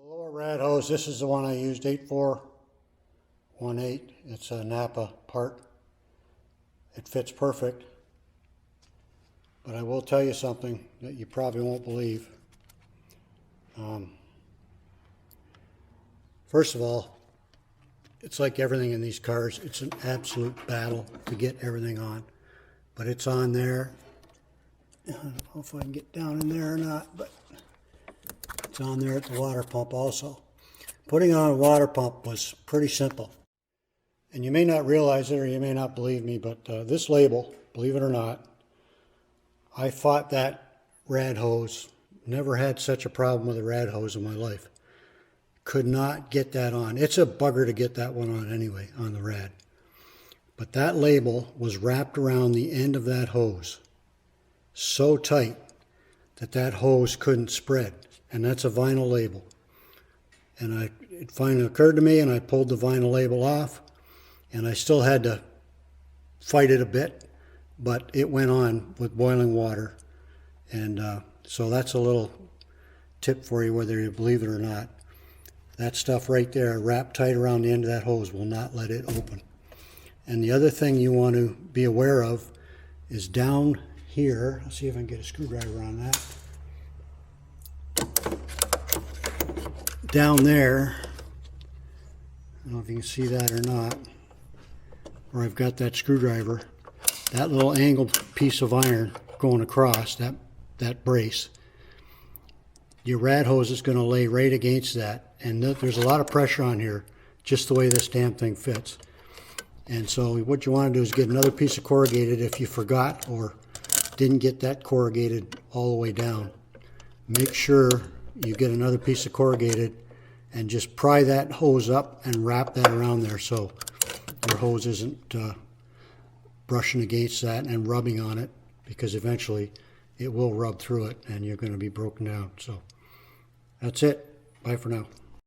The lower rad hose, this is the one I used, 8418. It's a Napa part. It fits perfect. But I will tell you something that you probably won't believe. First of all, it's like everything in these cars. It's an absolute battle to get everything on. But it's on there. I don't know if I can get down in there or not, but it's on there at the water pump also. Putting on a water pump was pretty simple. And you may not realize it or you may not believe me, but this label, believe it or not, I fought that rad hose. Never had such a problem with a rad hose in my life. Could not get that on. It's a bugger to get that one on anyway, on the rad. But that label was wrapped around the end of that hose so tight that that hose couldn't spread. And that's a vinyl label. And it finally occurred to me, and I pulled the vinyl label off, and I still had to fight it a bit, but it went on with boiling water. And so that's a little tip for you, whether you believe it or not. That stuff right there, wrapped tight around the end of that hose, will not let it open. And the other thing you want to be aware of is down here. Let's see if I can get a screwdriver on that. Down there, I don't know if you can see that or not, where I've got that screwdriver, that little angled piece of iron going across, that brace, your rad hose is going to lay right against that. And there's a lot of pressure on here, just the way this damn thing fits. And so what you want to do is get another piece of corrugated if you forgot or didn't get that corrugated all the way down. Make sure you get another piece of corrugated and just pry that hose up and wrap that around there so your hose isn't brushing against that and rubbing on it, because eventually it will rub through it and you're going to be broken down. So that's it. Bye for now.